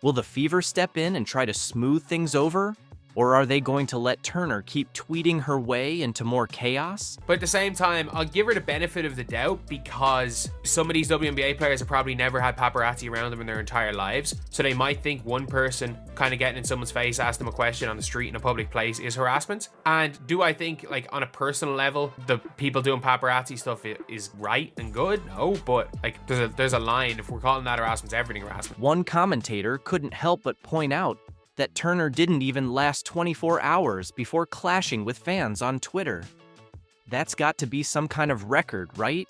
Will the Fever step in and try to smooth things over? Or are they going to let Turner keep tweeting her way into more chaos? But at the same time, I'll give her the benefit of the doubt because some of these WNBA players have probably never had paparazzi around them in their entire lives. So they might think one person kind of getting in someone's face, ask them a question on the street in a public place is harassment. And do I think on a personal level, the people doing paparazzi stuff is right and good? No, but there's a line. If we're calling that harassment, it's everything harassment. One commentator couldn't help but point out that Turner didn't even last 24 hours before clashing with fans on Twitter. That's got to be some kind of record, right?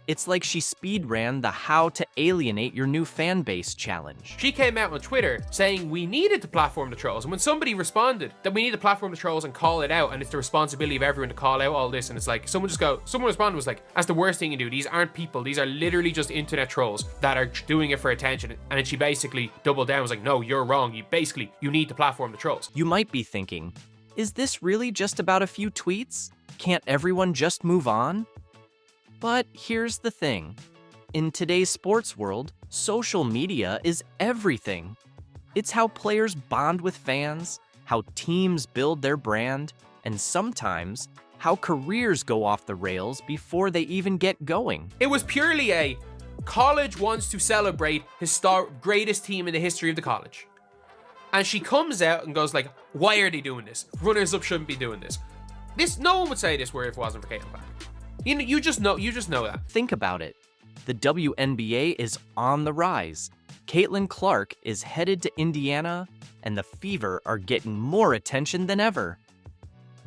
It's like she speed ran the How to Alienate Your New Fan Base challenge. She came out on Twitter saying we needed to platform the trolls. And when somebody responded that we need to platform the trolls and call it out, and it's the responsibility of everyone to call out all this, and it's like, someone responded was like, that's the worst thing you do. These aren't people. These are literally just internet trolls that are doing it for attention. And then she basically doubled down, was like, no, you're wrong. You need to platform the trolls. You might be thinking, is this really just about a few tweets? Can't everyone just move on? But here's the thing. In today's sports world, social media is everything. It's how players bond with fans, how teams build their brand, and sometimes how careers go off the rails before they even get going. It was purely a college wants to celebrate his greatest team in the history of the college. And she comes out and goes like, why are they doing this? Runners-up shouldn't be doing this. No one would say this word if it wasn't for Caitlin Clark. You just know that. Think about it. The WNBA is on the rise. Caitlin Clark is headed to Indiana, and the Fever are getting more attention than ever.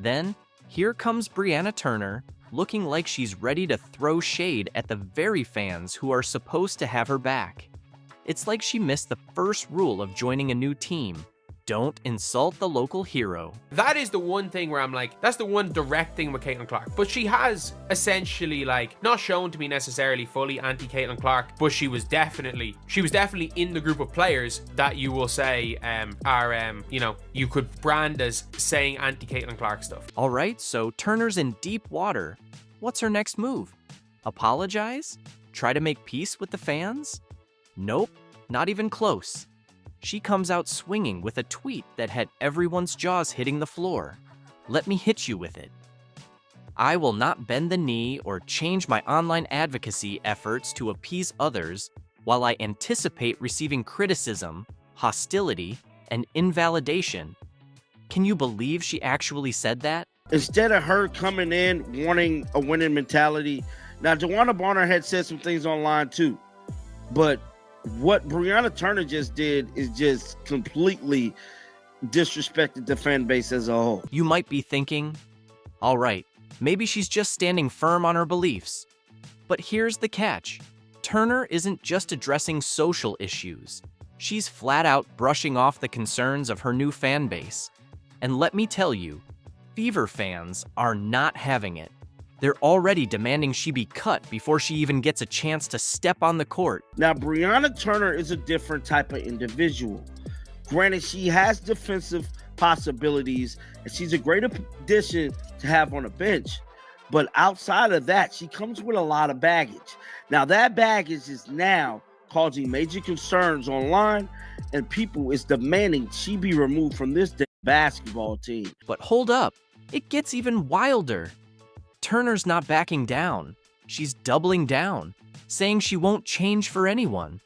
Then, here comes Brianna Turner, looking like she's ready to throw shade at the very fans who are supposed to have her back. It's like she missed the first rule of joining a new team. Don't insult the local hero. That is the one thing where I'm like, that's the one direct thing with Caitlin Clark. But she has essentially not shown to be necessarily fully anti-Caitlin Clark, but she was definitely in the group of players that you will say you could brand as saying anti-Caitlin Clark stuff. All right, so Turner's in deep water. What's her next move? Apologize? Try to make peace with the fans? Nope, not even close. She comes out swinging with a tweet that had everyone's jaws hitting the floor. Let me hit you with it. I will not bend the knee or change my online advocacy efforts to appease others while I anticipate receiving criticism, hostility, and invalidation. Can you believe she actually said that? Instead of her coming in wanting a winning mentality, now DeWanna Bonner had said some things online too, but what Brianna Turner just did is just completely disrespected the fan base as a whole. You might be thinking, all right, maybe she's just standing firm on her beliefs. But here's the catch. Turner isn't just addressing social issues. She's flat out brushing off the concerns of her new fan base. And let me tell you, Fever fans are not having it. They're already demanding she be cut before she even gets a chance to step on the court. Now, Brianna Turner is a different type of individual. Granted, she has defensive possibilities, and she's a great addition to have on a bench. But outside of that, she comes with a lot of baggage. Now, that baggage is now causing major concerns online, and people is demanding she be removed from this basketball team. But hold up, it gets even wilder. Turner's not backing down. She's doubling down, saying she won't change for anyone.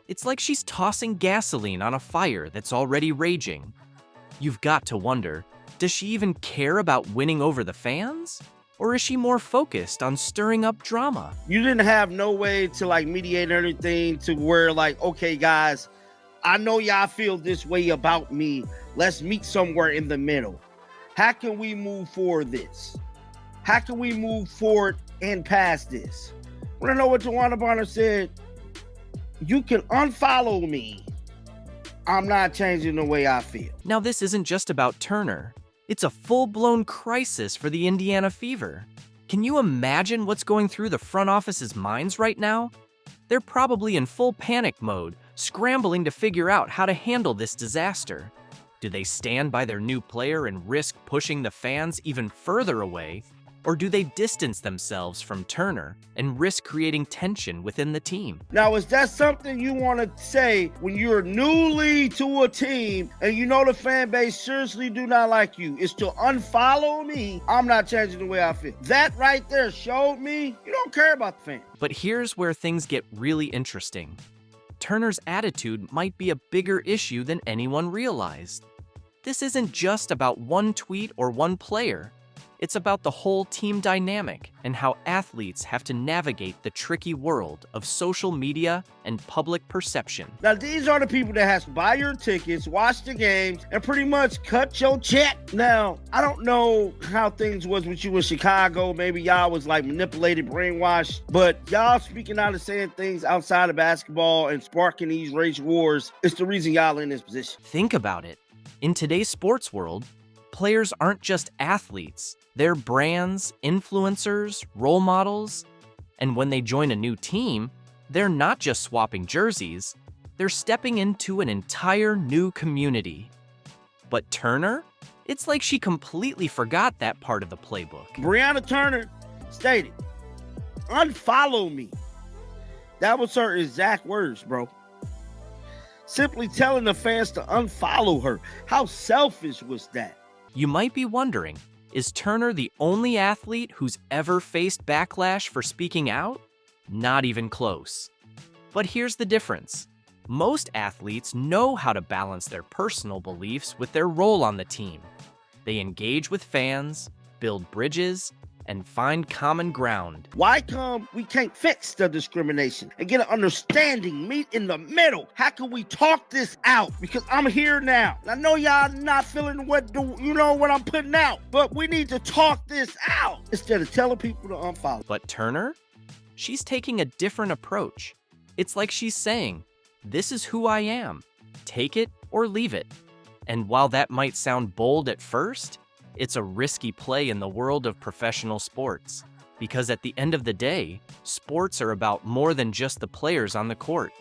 It's like she's tossing gasoline on a fire that's already raging. You've got to wonder, does she even care about winning over the fans? Or is she more focused on stirring up drama? You didn't have no way to mediate anything to where okay, guys, I know y'all feel this way about me. Let's meet somewhere in the middle. How can we move forward this? How can we move forward and past this? Want to know what DeWanna Bonner said? You can unfollow me. I'm not changing the way I feel. Now, this isn't just about Turner. It's a full-blown crisis for the Indiana Fever. Can you imagine what's going through the front office's minds right now? They're probably in full panic mode, scrambling to figure out how to handle this disaster. Do they stand by their new player and risk pushing the fans even further away? Or do they distance themselves from Turner and risk creating tension within the team? Now, is that something you want to say when you're newly to a team and you know the fan base seriously do not like you? Is to unfollow me? I'm not changing the way I feel. That right there showed me you don't care about the fans. But here's where things get really interesting. Turner's attitude might be a bigger issue than anyone realized. This isn't just about one tweet or one player. It's about the whole team dynamic and how athletes have to navigate the tricky world of social media and public perception. Now, these are the people that has to buy your tickets, watch the games, and pretty much cut your check. Now, I don't know how things was with you in Chicago. Maybe y'all was like manipulated, brainwashed, but y'all speaking out and saying things outside of basketball and sparking these race wars is the reason y'all in this position. Think about it. In today's sports world, players aren't just athletes. They're brands, influencers, role models. And when they join a new team, they're not just swapping jerseys, they're stepping into an entire new community. But Turner? It's like she completely forgot that part of the playbook. Brianna Turner stated, "Unfollow me." That was her exact words, bro. Simply telling the fans to unfollow her. How selfish was that? You might be wondering, is Turner the only athlete who's ever faced backlash for speaking out? Not even close. But here's the difference. Most athletes know how to balance their personal beliefs with their role on the team. They engage with fans, build bridges, and find common ground. Why come we can't fix the discrimination and get an understanding, meet in the middle? How can we talk this out? Because I'm here now. I know y'all not feeling what I'm putting out, but we need to talk this out instead of telling people to unfollow. But Turner? She's taking a different approach. It's like she's saying, this is who I am. Take it or leave it. And while that might sound bold at first, it's a risky play in the world of professional sports, because at the end of the day, sports are about more than just the players on the court.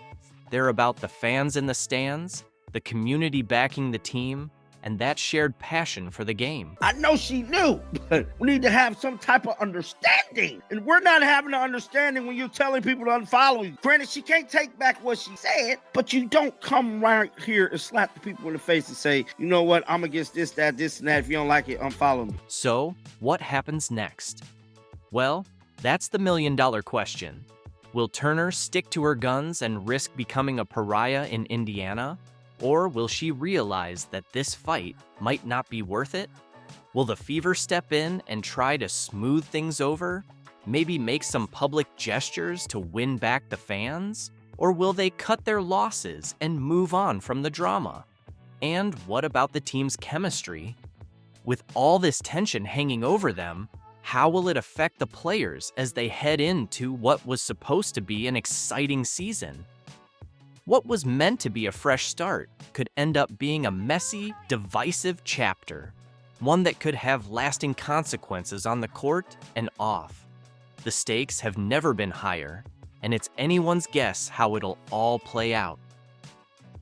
They're about the fans in the stands, the community backing the team, and that shared passion for the game. I know she knew, but we need to have some type of understanding. And we're not having an understanding when you're telling people to unfollow you. Granted, she can't take back what she said, but you don't come right here and slap the people in the face and say, you know what, I'm against this, that, this, and that. If you don't like it, unfollow me. So, what happens next? Well, that's the million-dollar question. Will Turner stick to her guns and risk becoming a pariah in Indiana? Or will she realize that this fight might not be worth it? Will the Fever step in and try to smooth things over? Maybe make some public gestures to win back the fans? Or will they cut their losses and move on from the drama? And what about the team's chemistry? With all this tension hanging over them, how will it affect the players as they head into what was supposed to be an exciting season? What was meant to be a fresh start could end up being a messy, divisive chapter, one that could have lasting consequences on the court and off. The stakes have never been higher, and it's anyone's guess how it'll all play out.